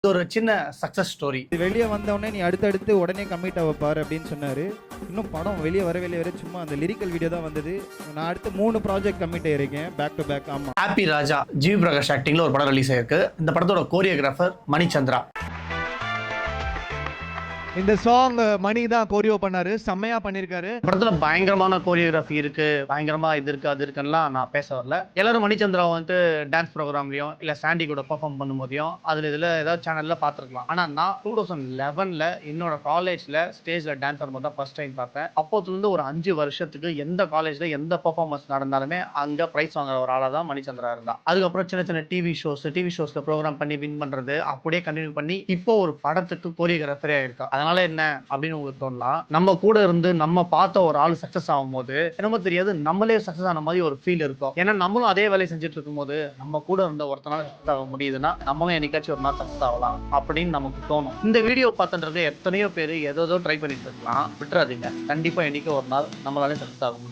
ஒரு சின்ன success story. வெளியே வந்தவொடனே நீ அடுத்தடுத்து உடனே கம்மிட் ஆக பாரு அப்படின்னு சொன்னாரு. இன்னும் படம் வெளியே வர சும்மா அந்த லிரிக்கல் வீடியோ தான் வந்தது. நான் அடுத்து 3 ப்ராஜெக்ட் கம்மிட் ஆயிருக்கேன் பேக் டு பேக். ஆமா, ஹாப்பி ராஜா ஜிவி பிரகாஷ் ஆக்டிங்ல ஒரு படம் ரிலீஸ் ஆயிருக்கு. இந்த படத்தோட கோரியோகிராஃபர் மணிச்சந்திரா. இந்த சாங் மணி தான் கோரியோ பண்ணாரு, செம்மையா பண்ணிருக்காரு. படத்துல பயங்கரமான கோரியோகிராஃபி இருக்கு, பயங்கரமா இது இருக்கு அது இருக்குன்னா நான் பேச வரல. எல்லாரும் மணிச்சந்திரா வந்து டான்ஸ் ப்ரோக்ராம்லயும் இல்ல சாண்டி கூட பெர்ஃபார்ம் பண்ணும்போதையும் அதுல இதுல ஏதாவது சேனல்ல பாத்துருக்கலாம். ஆனா நான் 2011ல என்னோட காலேஜ்ல ஸ்டேஜ்ல டான்ஸ் ஆடும்போது தான் ஃபர்ஸ்ட் டைம் பார்த்தேன். அப்போதுல இருந்து ஒரு 5 வருஷத்துக்கு எந்த காலேஜ்ல எந்த பெர்ஃபார்மன்ஸ் நடந்தாலுமே அங்க பிரைஸ் வாங்குற ஒரு ஆளா தான் மணிச்சந்திரா இருந்தா. அதுக்கப்புறம் சின்ன சின்ன டிவி ஷோஸ்ல ப்ரோக்ராம் பண்ணி வின் பண்றது அப்படியே கண்டினியூ பண்ணி இப்போ ஒரு படத்துக்கு கோரியோகிராஃபரே ஆயிருக்கா. அதனால என்ன அப்படின்னு உங்களுக்கு தோணலாம், நம்ம கூட இருந்து நம்ம பார்த்த ஒரு ஆள் சக்சஸ் ஆகும் போது என்னமோ தெரியாது நம்மளே சக்சஸ் ஆன மாதிரி ஒரு ஃபீல் இருக்கும். ஏன்னா நம்மளும் அதே வேலையை செஞ்சுட்டு இருக்கும் போது நம்ம கூட இருந்த ஒருத்தனால சக்சஸ் ஆக முடியுதுன்னா நம்மளும் என்னைக்காச்சும் ஒரு நாள் சக்சஸ் ஆகலாம் அப்படின்னு நமக்கு தோணும். இந்த வீடியோ பார்த்துட்டு எத்தனையோ பேர் ஏதோ ட்ரை பண்ணிட்டு இருக்கலாம், விட்டுறாதீங்க. கண்டிப்பா என்னைக்கு ஒரு நாள் நம்மளாலே சக்சஸ் ஆக முடியும்.